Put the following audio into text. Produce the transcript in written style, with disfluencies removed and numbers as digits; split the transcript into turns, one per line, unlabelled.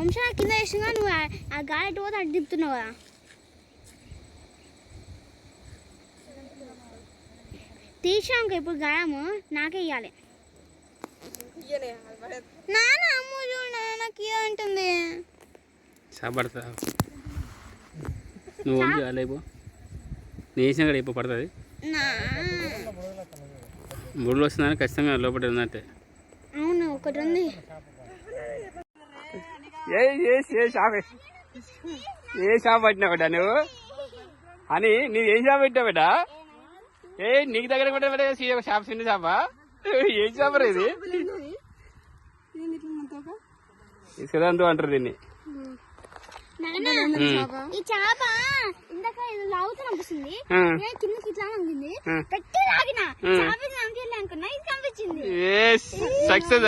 వంశా కింద వేసినా నువ్వు ఆ గాలి ఎటు పోతే అటు తిప్పుతున్నావు కదా. తీసాక ఇప్పుడు గాయము నాకే ఇవ్వాలి. నాన్న అమ్మ చూడు నాకు అంటుంది.
సాపడతా నువ్వు లేపు నేను వేసిన కూడా ఇప్పుడు పడుతుంది. బుడ్లు వస్తుందని ఖచ్చితంగా లోపల ఉన్నట్టే.
అవును ఒకటి ఉంది.
ఏ షాప్ పట్టినావు బిడ్డ నువ్వు అని నువ్వు ఏం షాప్ పెట్టావు బిడ్డ? నీకు దగ్గర కూడా షాప్ చిన్న షాపా? ఏం షాప్ రా ఇది? ఇసుకంతూ అంటారు దీన్ని.
ఈ చేప ఇందాక లాగుతూ అనిపిస్తుంది, కిందకి ఇట్లా వంగింది, పెట్టి లాగిన చేప అనుకున్నా, ఇది కనిపించింది.
సక్సెస్.